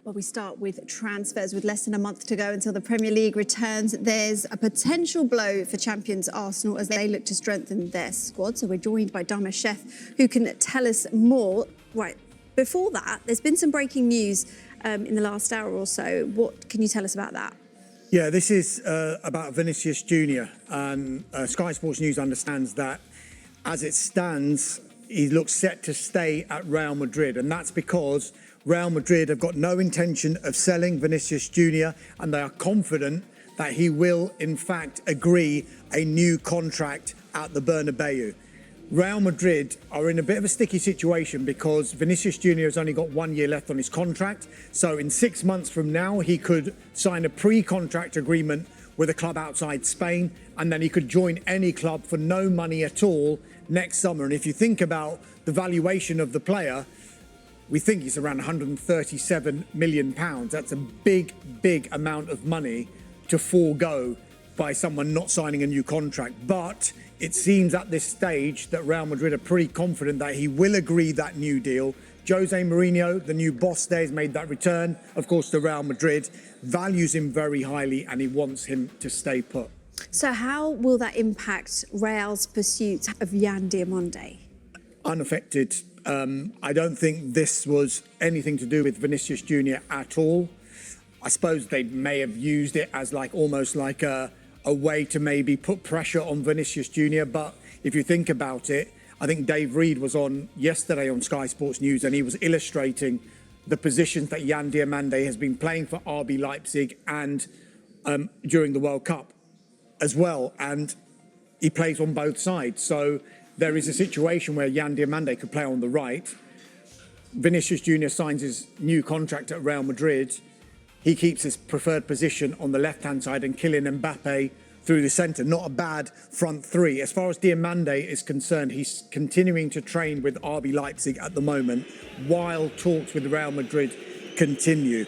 Well, we start with transfers. With less than a month to go until the Premier League returns, there's a potential blow for champions Arsenal as they look to strengthen their squad. So we're joined by Dharmesh Sheth, who can tell us more. Right, before that, there's been some breaking news in the last hour or so. What can you tell us about that? Yeah, this is about Vinícius Júnior. And Sky Sports News understands that as it stands, he looks set to stay at Real Madrid. And that's because Real Madrid have got no intention of selling Vinícius Júnior, and they are confident that he will, in fact, agree a new contract at the Bernabeu. Real Madrid are in a bit of a sticky situation because Vinícius Júnior has only got 1 year left on his contract. So in 6 months from now, he could sign a pre-contract agreement with a club outside Spain, and then he could join any club for no money at all next summer. And if you think about the valuation of the player, we think he's around £137 million. That's a big, big amount of money to forego by someone not signing a new contract. But it seems at this stage that Real Madrid are pretty confident that he will agree that new deal. Jose Mourinho, the new boss there, has made that return, of course, to Real Madrid, values him very highly, and he wants him to stay put. So how will that impact Real's pursuit of Yan Diomandé? Unaffected. I don't think this was anything to do with Vinícius Júnior at all. I suppose they may have used it as almost like a way to maybe put pressure on Vinícius Júnior. But if you think about it, I think Dave Reed was on yesterday on Sky Sports News, and he was illustrating the positions that Yan Diomandé has been playing for RB Leipzig and during the World Cup as well. And he plays on both sides. So there is a situation where Yan Diomandé could play on the right. Vinícius Júnior signs his new contract at Real Madrid. He keeps his preferred position on the left-hand side, and Kylian Mbappe through the centre. Not a bad front three. As far as Diomandé is concerned, he's continuing to train with RB Leipzig at the moment while talks with Real Madrid continue.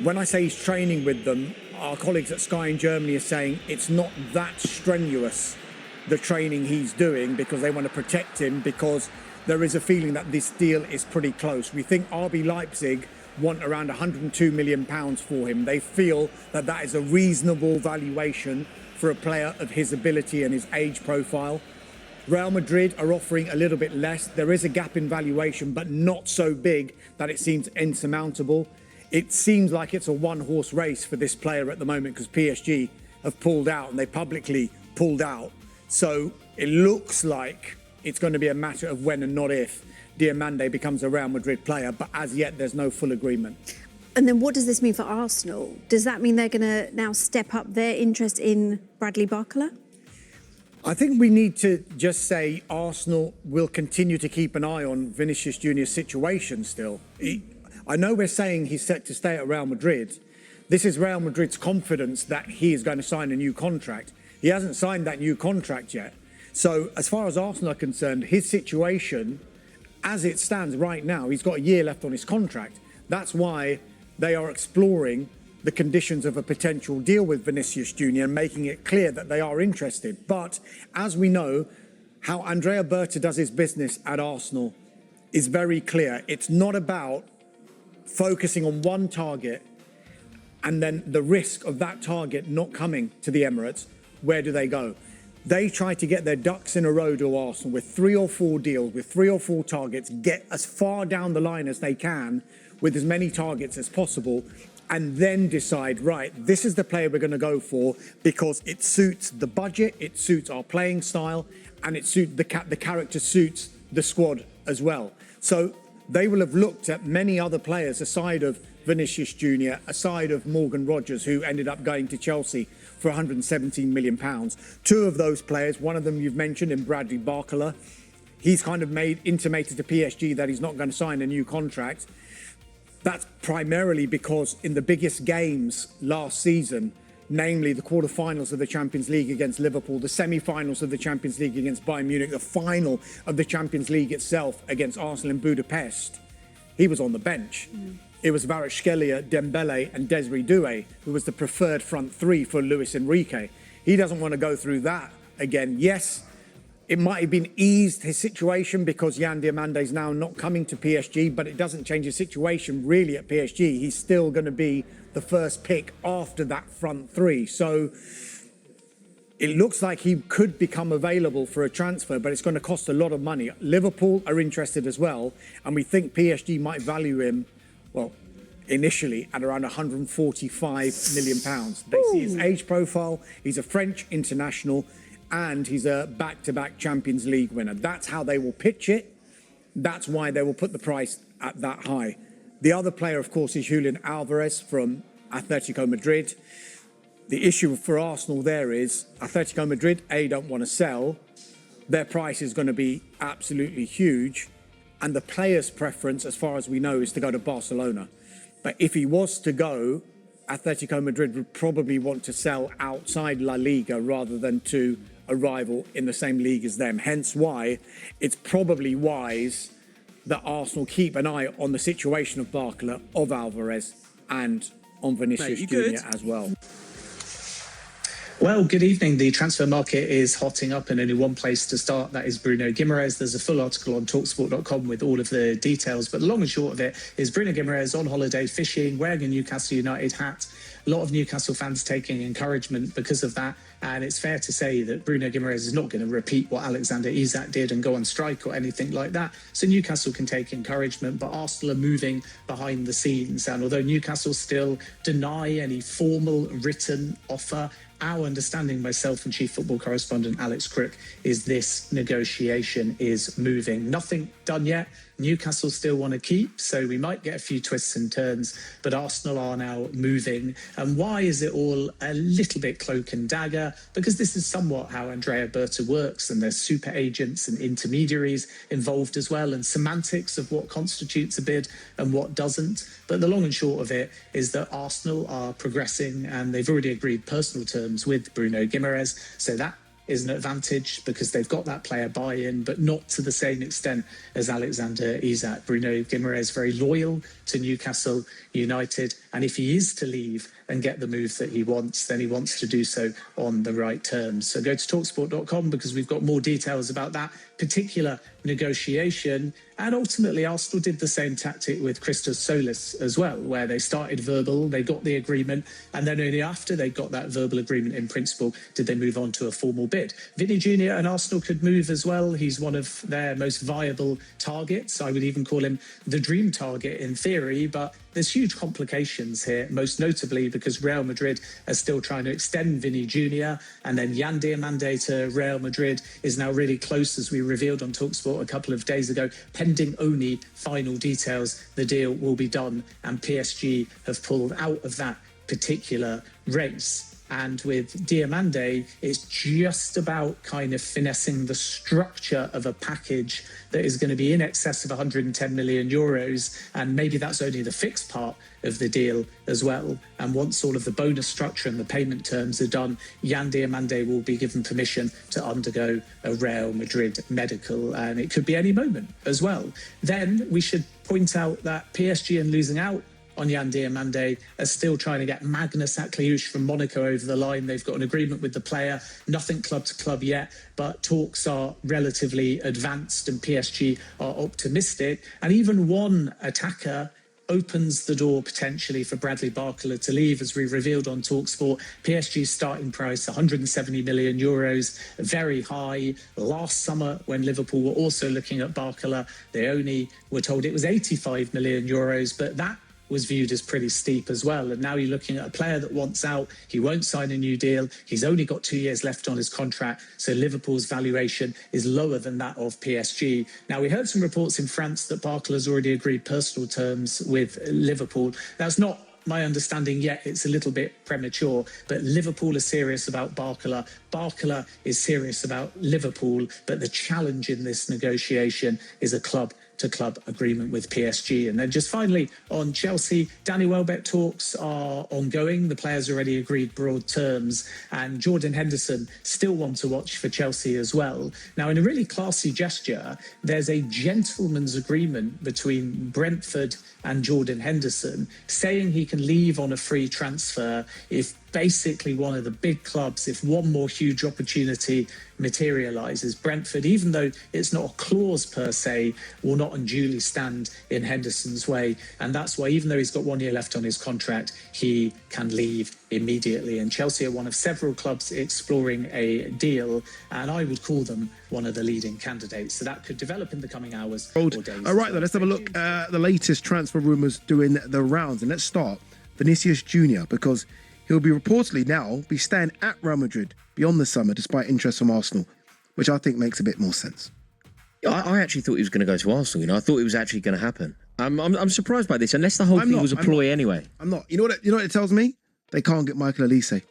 When I say he's training with them, our colleagues at Sky in Germany are saying it's not that strenuous, the training he's doing, because they want to protect him, because there is a feeling that this deal is pretty close. We think RB Leipzig want around £102 million for him. They feel that that is a reasonable valuation for a player of his ability and his age profile. Real Madrid are offering a little bit less. There is a gap in valuation, but not so big that it seems insurmountable. It seems like it's a one-horse race for this player at the moment because PSG have pulled out, and they publicly pulled out. So it looks like it's going to be a matter of when and not if Diomandé becomes a Real Madrid player, but as yet there's no full agreement. And then what does this mean for Arsenal? Does that mean they're going to now step up their interest in Bradley Barcola? I think we need to just say Arsenal will continue to keep an eye on Vinícius Júnior's situation still. I know we're saying he's set to stay at Real Madrid. This is Real Madrid's confidence that he is going to sign a new contract. He hasn't signed that new contract yet. So as far as Arsenal are concerned, his situation, as it stands right now, he's got a year left on his contract. That's why they are exploring the conditions of a potential deal with Vinícius Júnior and making it clear that they are interested. But as we know, how Andrea Berta does his business at Arsenal is very clear. It's not about focusing on one target and then the risk of that target not coming to the Emirates. Where do they go? They try to get their ducks in a row to Arsenal with 3 or 4 deals, with 3 or 4 targets, get as far down the line as they can with as many targets as possible, and then decide, right, this is the player we're going to go for because it suits the budget, it suits our playing style, and it suits the character suits the squad as well. So they will have looked at many other players aside of Vinícius Júnior, aside of Morgan Rogers, who ended up going to Chelsea for £117 million. 2 of those players, one of them you've mentioned in Bradley Barcola, he's kind of intimated to PSG that he's not going to sign a new contract. That's primarily because in the biggest games last season, namely the quarterfinals of the Champions League against Liverpool, the semi-finals of the Champions League against Bayern Munich, the final of the Champions League itself against Arsenal in Budapest, he was on the bench. It was Kvaratskhelia, Dembele and Desiree Doué who was the preferred front three for Luis Enrique. He doesn't want to go through that again. Yes, it might have been eased his situation because Yan Diomandé is now not coming to PSG, but it doesn't change his situation really at PSG. He's still going to be the first pick after that front three. So it looks like he could become available for a transfer, but it's going to cost a lot of money. Liverpool are interested as well, and we think PSG might value him, well, initially at around £145 million. They see his age profile. He's a French international, and he's a back-to-back Champions League winner. That's how they will pitch it. That's why they will put the price at that high. The other player, of course, is Julian Alvarez from Atletico Madrid. The issue for Arsenal there is Atletico Madrid, don't want to sell. Their price is going to be absolutely huge. And the player's preference, as far as we know, is to go to Barcelona. But if he was to go, Atletico Madrid would probably want to sell outside La Liga rather than to a rival in the same league as them. Hence why it's probably wise that Arsenal keep an eye on the situation of Barcola, of Alvarez, and on Vinícius Júnior as well. Well, good evening. The transfer market is hotting up and only one place to start. That is Bruno Guimarães. There's a full article on talksport.com with all of the details. But the long and short of it is Bruno Guimarães on holiday fishing, wearing a Newcastle United hat. A lot of Newcastle fans taking encouragement because of that. And it's fair to say that Bruno Guimarães is not going to repeat what Alexander Isak did and go on strike or anything like that. So Newcastle can take encouragement, but Arsenal are moving behind the scenes. And although Newcastle still deny any formal written offer, our understanding, myself and chief football correspondent Alex Crook, is this negotiation is moving. Nothing done yet. Newcastle still want to keep, so we might get a few twists and turns, but Arsenal are now moving. And why is it all a little bit cloak and dagger? Because this is somewhat how Andrea Berta works, and there's super agents and intermediaries involved as well, and semantics of what constitutes a bid and what doesn't. But the long and short of it is that Arsenal are progressing, and they've already agreed personal terms with Bruno Guimarães, so that is an advantage because they've got that player buy-in, but not to the same extent as Alexander Isak. Bruno Guimarães very loyal to Newcastle United, and if he is to leave and get the move that he wants, then he wants to do so on the right terms. So go to talksport.com because we've got more details about that particular negotiation. And ultimately, Arsenal did the same tactic with Christos Solis as well, where they started verbal, they got the agreement, and then only after they got that verbal agreement in principle did they move on to a formal bid. Vinny Júnior and Arsenal could move as well. He's one of their most viable targets. I would even call him the dream target in theory, but there's huge complications here, most notably because Real Madrid are still trying to extend Vinny Júnior, and then Yan Diomandé to Real Madrid is now really close, as we revealed on TalkSport a couple of days ago. Pending only final details, the deal will be done, and PSG have pulled out of that particular race. And with Diomandé, it's just about kind of finessing the structure of a package that is going to be in excess of 110 million euros. And maybe that's only the fixed part of the deal as well. And once all of the bonus structure and the payment terms are done, Yan Diomandé will be given permission to undergo a Real Madrid medical. And it could be any moment as well. Then we should point out that PSG, in losing out on Yan Diomandé, are still trying to get Magnus Akliouche from Monaco over the line. They've got an agreement with the player, nothing club to club yet, but talks are relatively advanced and PSG are optimistic. And even one attacker opens the door potentially for Bradley Barcola to leave, as we revealed on TalkSport. PSG's starting price, 170 million euros, very high. Last summer, when Liverpool were also looking at Barcola, they only were told it was 85 million euros, but that was viewed as pretty steep as well. And now you're looking at a player that wants out. He won't sign a new deal. He's only got 2 years left on his contract. So Liverpool's valuation is lower than that of PSG. Now, we heard some reports in France that Barcola's already agreed personal terms with Liverpool. That's not my understanding yet. It's a little bit premature, but Liverpool is serious about Barcola. Barcola is serious about Liverpool, but the challenge in this negotiation is a club-to-club agreement with PSG. And then just finally on Chelsea, Danny Welbeck talks are ongoing. The players already agreed broad terms, and Jordan Henderson still want to watch for Chelsea as well. Now, in a really classy gesture, there's a gentleman's agreement between Brentford and Jordan Henderson saying he can leave on a free transfer if basically one of the big clubs if one more huge opportunity materialises. Brentford, even though it's not a clause per se, will not unduly stand in Henderson's way. And that's why, even though he's got 1 year left on his contract, he can leave immediately. And Chelsea are one of several clubs exploring a deal, and I would call them one of the leading candidates. So that could develop in the coming hours or days. All right, then, let's have a look at the latest transfer rumours doing the rounds. And let's start Vinícius Júnior, because he'll be reportedly now be staying at Real Madrid beyond the summer, despite interest from Arsenal, which I think makes a bit more sense. I actually thought he was going to go to Arsenal. You know, I thought it was actually going to happen. I'm surprised by this, unless the whole thing was a ploy anyway. I'm not. You know what it tells me? They can't get Michael Elise.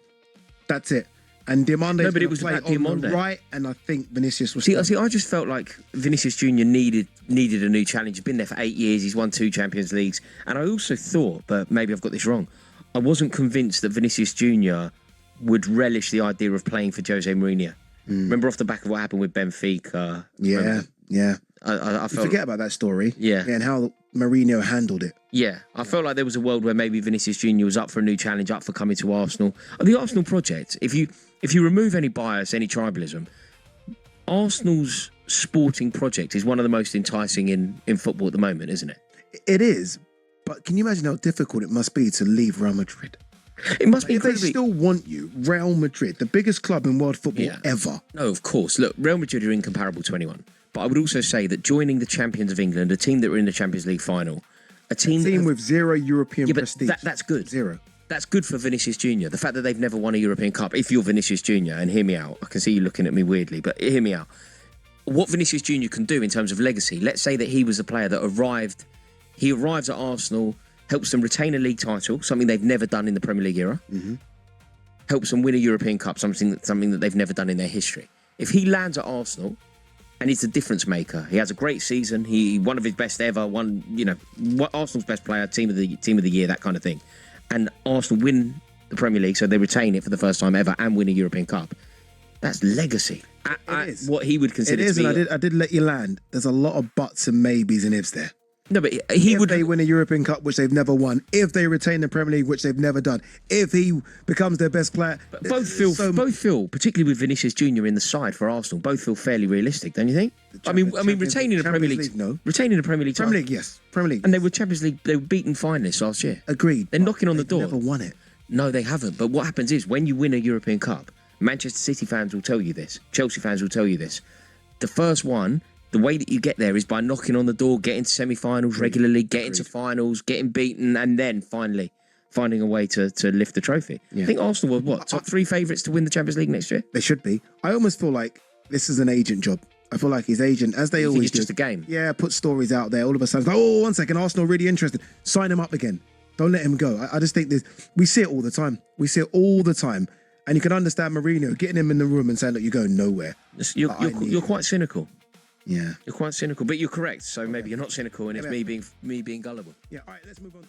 That's it. And Diomandé No, but it was play about on Diomandé. the right, and I think Vinícius was. See, I just felt like Vinícius Júnior needed a new challenge. He's been there for 8 years. He's won 2 Champions Leagues, and I also thought, but maybe I've got this wrong, I wasn't convinced that Vinícius Júnior would relish the idea of playing for Jose Mourinho. Remember off the back of what happened with Benfica? Yeah. I felt, forget about that story. Yeah. And how Mourinho handled it. Yeah, I felt like there was a world where maybe Vinícius Júnior was up for a new challenge, up for coming to Arsenal. The Arsenal project, if you remove any bias, any tribalism, Arsenal's sporting project is one of the most enticing in football at the moment, isn't it? It is, but can you imagine how difficult it must be to leave Real Madrid? It must be If they incredibly... still want you, Real Madrid, the biggest club in world football ever. No, of course. Look, Real Madrid are incomparable to anyone. But I would also say that joining the champions of England, a team that were in the Champions League final, a team with 0 European prestige. That's good. 0. That's good for Vinícius Júnior. The fact that they've never won a European Cup. If you're Vinícius Júnior, and hear me out, I can see you looking at me weirdly, but hear me out. What Vinícius Júnior can do in terms of legacy, let's say that he was a player that arrives at Arsenal, helps them retain a league title, something they've never done in the Premier League era, helps them win a European Cup, something that they've never done in their history. If he lands at Arsenal and he's the difference maker, he has a great season, he one of his best ever, Arsenal's best player, team of the year, that kind of thing, and Arsenal win the Premier League, so they retain it for the first time ever and win a European Cup. That's legacy. It is. What he would consider It is, to be... and I did let you land. There's a lot of buts and maybes and ifs there. No, but if they win a European Cup, which they've never won, if they retain the Premier League, which they've never done, if he becomes their best player, but both feel, particularly with Vinícius Júnior in the side for Arsenal, both feel fairly realistic, don't you think? I mean, retaining the Premier League, retaining the Premier League, Premier League, yes, Premier League, and they were Champions League, they were beaten finalists last year. Agreed. They're knocking on the door. Never won it. No, they haven't. But what happens is when you win a European Cup, Manchester City fans will tell you this, Chelsea fans will tell you this. The first one. The way that you get there is by knocking on the door, getting to semi-finals regularly, getting to finals, getting beaten, and then finally finding a way to lift the trophy. Yeah. I think Arsenal were, top 3 favourites to win the Champions League next year? They should be. I almost feel like this is an agent job. I feel like his agent, as they always do. It's just a game. Yeah, put stories out there. All of a sudden, it's like, oh, 1 second, Arsenal really interested. Sign him up again. Don't let him go. I just think we see it all the time. We see it all the time. And you can understand Mourinho getting him in the room and saying, look, you're going nowhere. You're quite cynical. Yeah. You're quite cynical, but you're correct. So maybe you're not cynical, and it's me being gullible. Yeah, all right, let's move on to...